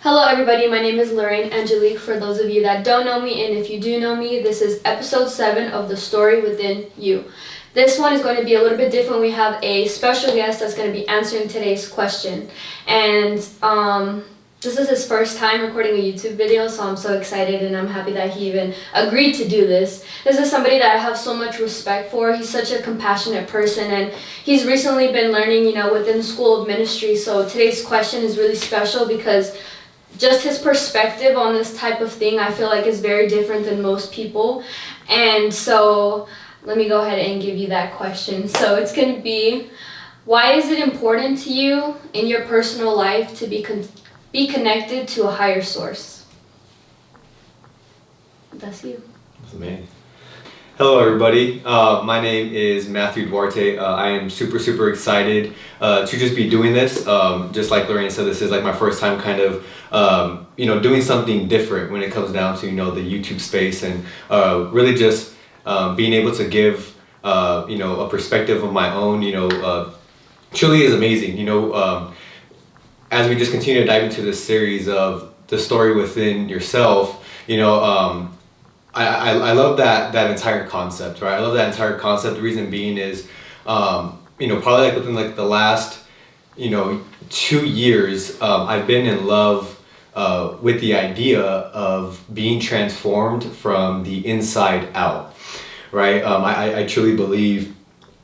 Hello everybody, my name is Lorraine Angelique for those of you that don't know me, and if you do know me, this is episode 7 of The Story Within You. This one is going to be a little bit different. We have a special guest that's going to be answering today's question, and this is his first time recording a YouTube video, so I'm so excited and I'm happy that he even agreed to do this. This is somebody that I have so much respect for. He's such a compassionate person, and he's recently been learning, within the School of Ministry, so today's question is really special because just his perspective on this type of thing I feel like is very different than most people. And so let me go ahead and give you that question. So it's going to be, why is it important to you in your personal life to be connected to a higher source? That's you. That's me. Hello everybody, my name is Mathew Duarte. I am super excited to just be doing this. Just like Lorraine said, this is like my first time kind of doing something different when it comes down to the YouTube space, and really just being able to give a perspective of my own truly is amazing. As we just continue to dive into this series of the story within yourself, I love that entire concept, right? I love that entire concept. The reason being is, probably like within like the last, 2 years, I've been in love with the idea of being transformed from the inside out, right? I truly believe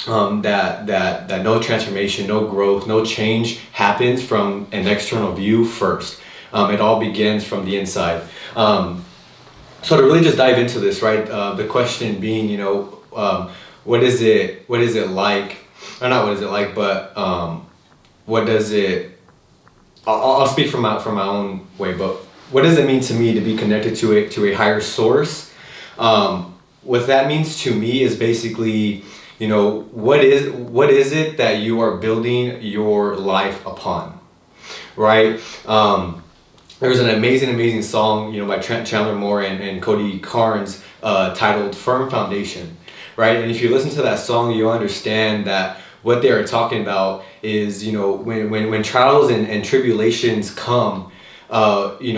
that no transformation, no growth, no change happens from an external view first. It all begins from the inside. So to really just dive into this, right? The question being, what is it like? Or not what is it like, but what does it? I'll speak from my own way, but what does it mean to me to be connected to a higher source? What that means to me is basically, what is it that you are building your life upon, right? There's an amazing song, by Trent Chandler Moore and Cody Carnes, titled "Firm Foundation," right? And if you listen to that song, you understand that what they are talking about is, when trials and tribulations come, how are you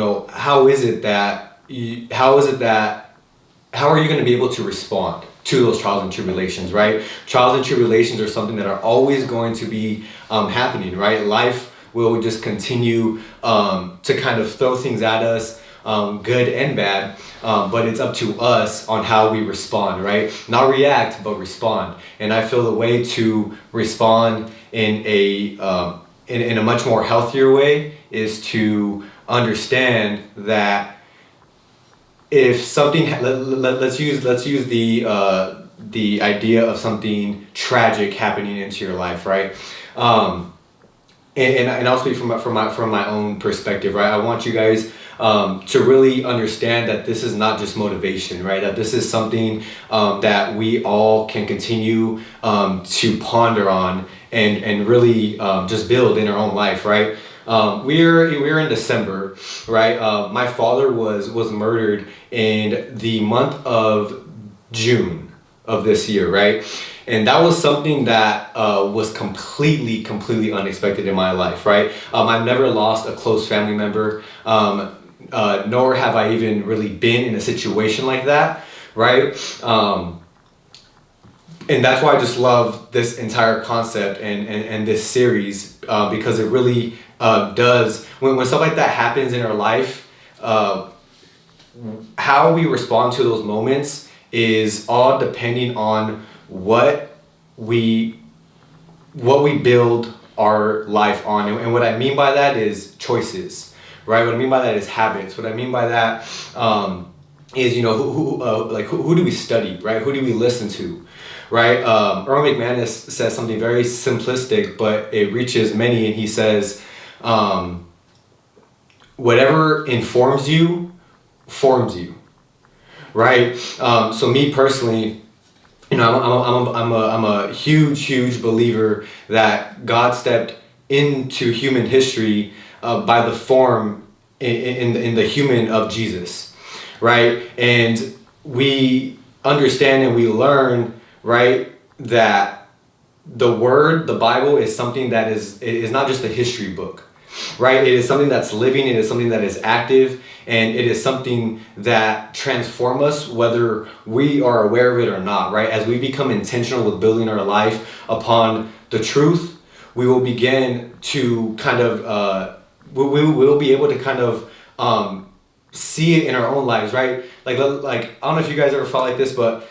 going to be able to respond to those trials and tribulations, right? Trials and tribulations are something that are always going to be happening, right? Life will just continue to kind of throw things at us, good and bad, but it's up to us on how we respond, right? Not react, but respond. And I feel the way to respond in a much more healthier way is to understand that if something, let's use the idea of something tragic happening into your life, right? And I'll speak from my own perspective, right? I want you guys to really understand that this is not just motivation, right? That this is something that we all can continue to ponder on and really just build in our own life, right? We're in December, right? My father was murdered in the month of June of this year, right? And that was something that was completely unexpected in my life, right? I've never lost a close family member, nor have I even really been in a situation like that, right? And that's why I just love this entire concept and this series, because it really does, when stuff like that happens in our life, how we respond to those moments is all depending on what we build our life on. And what I mean by that is choices, right? What I mean by that is habits. What I mean by that is, who do we study, right? Who do we listen to, right? Earl McManus says something very simplistic, but it reaches many, and he says, whatever informs you forms you, right? So me personally, I'm a huge believer that God stepped into human history by the form in the human of Jesus, right? And we understand and we learn, right, that the Bible is something that is not just a history book. right? It is something that's living, it is something that is active, and it is something that transforms us whether we are aware of it or not, right? As we become intentional with building our life upon the truth, we will begin to kind of, we will be able to kind of see it in our own lives, right? Like I don't know if you guys ever felt like this, but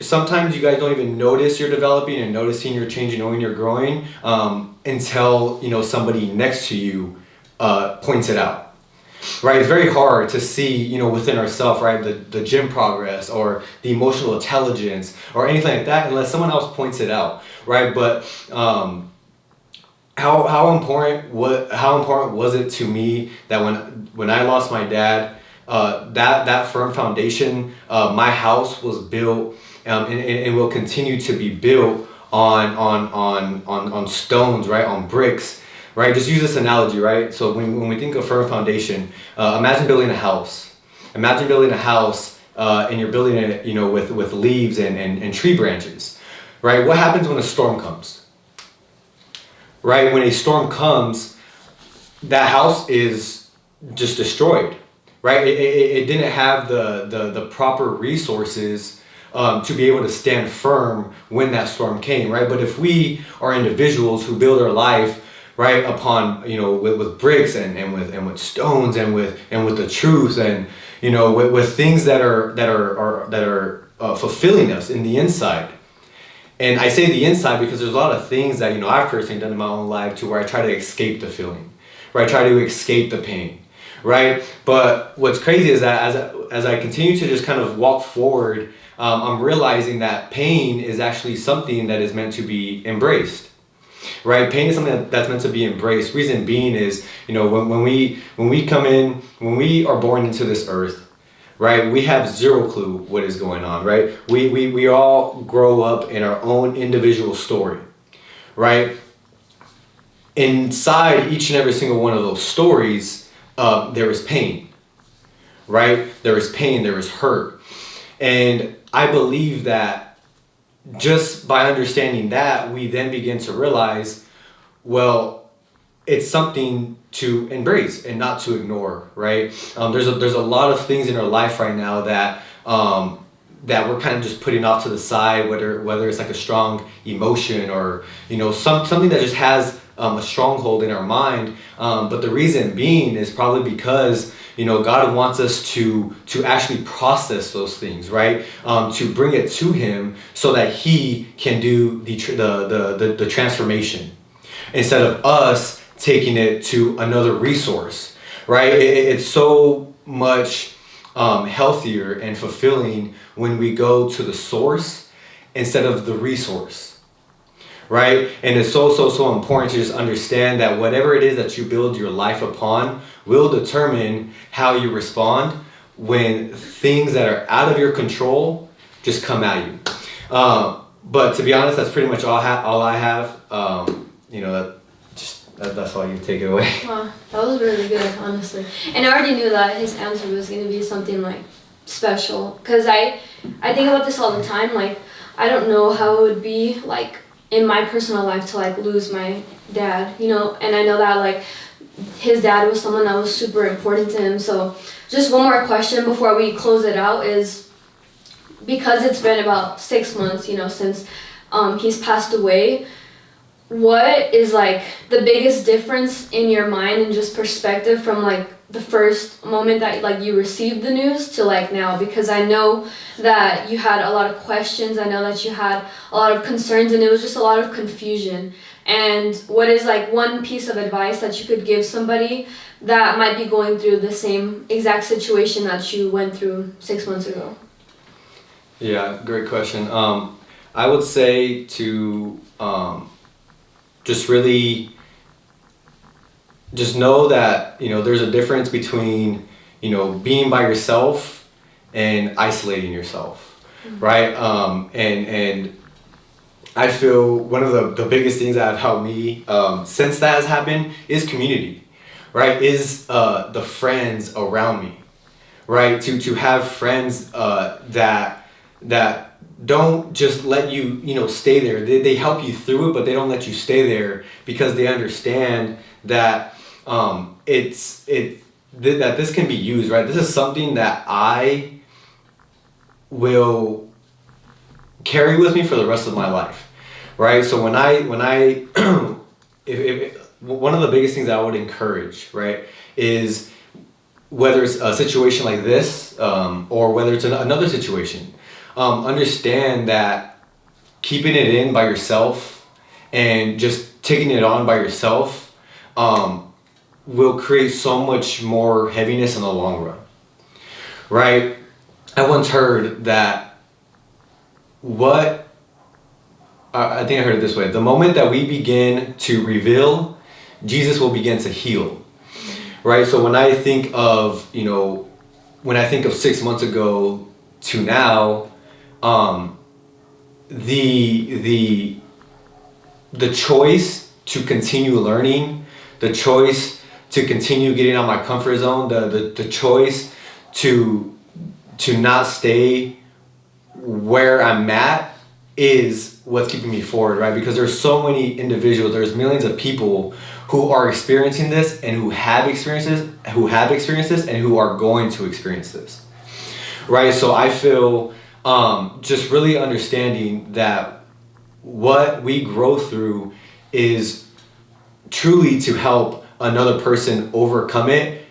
sometimes you guys don't even notice you're developing and noticing you're changing, knowing you're growing until somebody next to you points it out. Right, it's very hard to see, within ourselves, right, the gym progress or the emotional intelligence or anything like that, unless someone else points it out, right? But how important was it to me that when I lost my dad, that firm foundation, my house was built and will continue to be built on stones, right, on bricks. Right, just use this analogy, right? So when we think of firm foundation, imagine building a house. Imagine building a house and you're building it, with leaves and tree branches, right? What happens when a storm comes? Right, when a storm comes, that house is just destroyed, right? It didn't have the proper resources to be able to stand firm when that storm came, right? But if we are individuals who build our life, right, upon with bricks and with stones and with the truth and with things that are fulfilling us in the inside. And I say the inside because there's a lot of things that I've personally done in my own life to where I try to escape the feeling, right? I try to escape the pain, right? But what's crazy is that as I continue to just kind of walk forward, I'm realizing that pain is actually something that is meant to be embraced. Right, pain is something that's meant to be embraced. Reason being is, when we come in, when we are born into this earth, right, we have zero clue what is going on, right? We all grow up in our own individual story, right? Inside each and every single one of those stories, there is pain, right? There is pain, there is hurt, and I believe that just by understanding that, we then begin to realize, well, it's something to embrace and not to ignore, right? There's a lot of things in our life right now that we're kind of just putting off to the side, whether it's like a strong emotion or something that just has a stronghold in our mind. But the reason being is probably because God wants us to actually process those things, right? To bring it to Him so that He can do the transformation instead of us taking it to another resource, right? It's so much healthier and fulfilling when we go to the source instead of the resource. Right? And it's so important to just understand that whatever it is that you build your life upon will determine how you respond when things that are out of your control just come at you. But to be honest, that's pretty much all I have. That's all you take it away. Wow, that was really good, honestly. And I already knew that his answer was going to be something like special, because I think about this all the time. Like, I don't know how it would be like in my personal life to like lose my dad, and I know that like his dad was someone that was super important to him. So just one more question before we close it out is, because it's been about 6 months, since he's passed away, what is like the biggest difference in your mind and just perspective from like the first moment that like you received the news to like now? Because I know that you had a lot of questions, I know that you had a lot of concerns, and it was just a lot of confusion. And what is like one piece of advice that you could give somebody that might be going through the same exact situation that you went through 6 months ago? Yeah, great question. I would say to just really just know that there's a difference between being by yourself and isolating yourself, right? And I feel one of the biggest things that have helped me since that has happened is community, right? Is the friends around me, right? To have friends that don't just let you stay there. They help you through it, but they don't let you stay there because they understand that that this can be used, right? This is something that I will carry with me for the rest of my life, right? So when I if one of the biggest things that I would encourage, right, is whether it's a situation like this, or whether it's another situation, understand that keeping it in by yourself and just taking it on by yourself will create so much more heaviness in the long run, right? I once heard that I think I heard it this way: the moment that we begin to reveal, Jesus will begin to heal, right? So when I think of 6 months ago to now, the choice to continue learning, the choice to continue getting out of my comfort zone, the choice to not stay where I'm at is what's keeping me forward, right? Because there's so many individuals, there's millions of people who are experiencing this and who have experienced this and who are going to experience this, right? So I feel just really understanding that what we grow through is truly to help another person overcome it,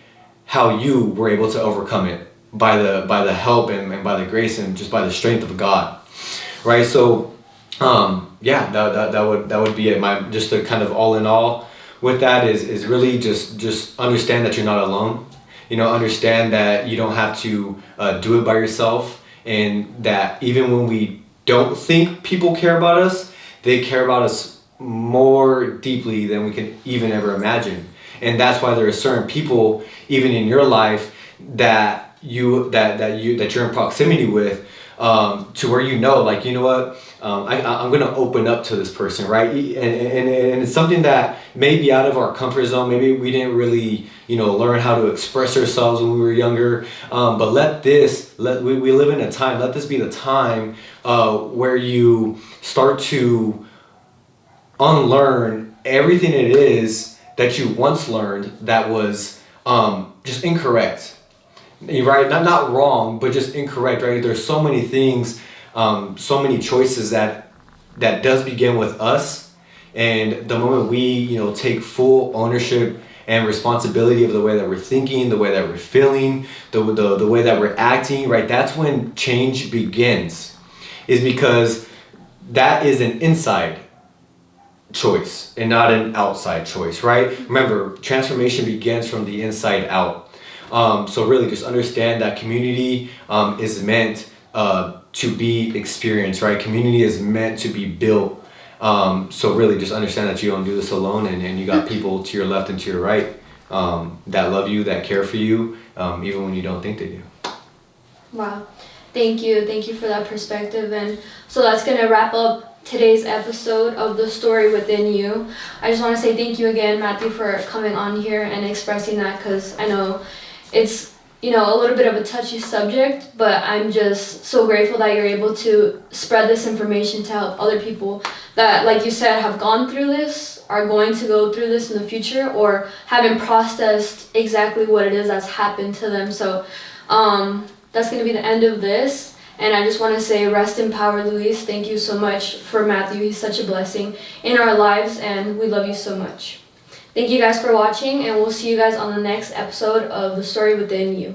how you were able to overcome it by the help and by the grace and just by the strength of God, right? So that would be it. My just the kind of all in all with that is really just understand that you're not alone. Understand that you don't have to do it by yourself, and that even when we don't think people care about us, they care about us more deeply than we can even ever imagine. And that's why there are certain people even in your life that you're in proximity with, to where like, you know what, I'm gonna open up to this person, right? And it's something that may be out of our comfort zone. Maybe we didn't really learn how to express ourselves when we were younger, but we live in a time, let this be the time where you start to unlearn everything it is that you once learned that was just incorrect, right? Not wrong, but just incorrect, right? There's so many things, so many choices that does begin with us, and the moment we take full ownership and responsibility of the way that we're thinking, the way that we're feeling, the way that we're acting, right? That's when change begins, is because that is an inside choice and not an outside choice, right? Remember, transformation begins from the inside out. So really just understand that community is meant to be experienced, right? Community is meant to be built. So really just understand that you don't do this alone, and you got people to your left and to your right that love you, that care for you, even when you don't think they do. Wow. Thank you for that perspective. And so that's going to wrap up today's episode of The Story Within You. I just want to say thank you again, Mathew, for coming on here and expressing that, because I know it's a little bit of a touchy subject, but I'm just so grateful that you're able to spread this information to help other people that, like you said, have gone through this, are going to go through this in the future, or haven't processed exactly what it is that's happened to them. So that's going to be the end of this. And I just want to say, rest in power, Luis. Thank you so much for Mathew. He's such a blessing in our lives, and we love you so much. Thank you guys for watching, and we'll see you guys on the next episode of The Story Within You.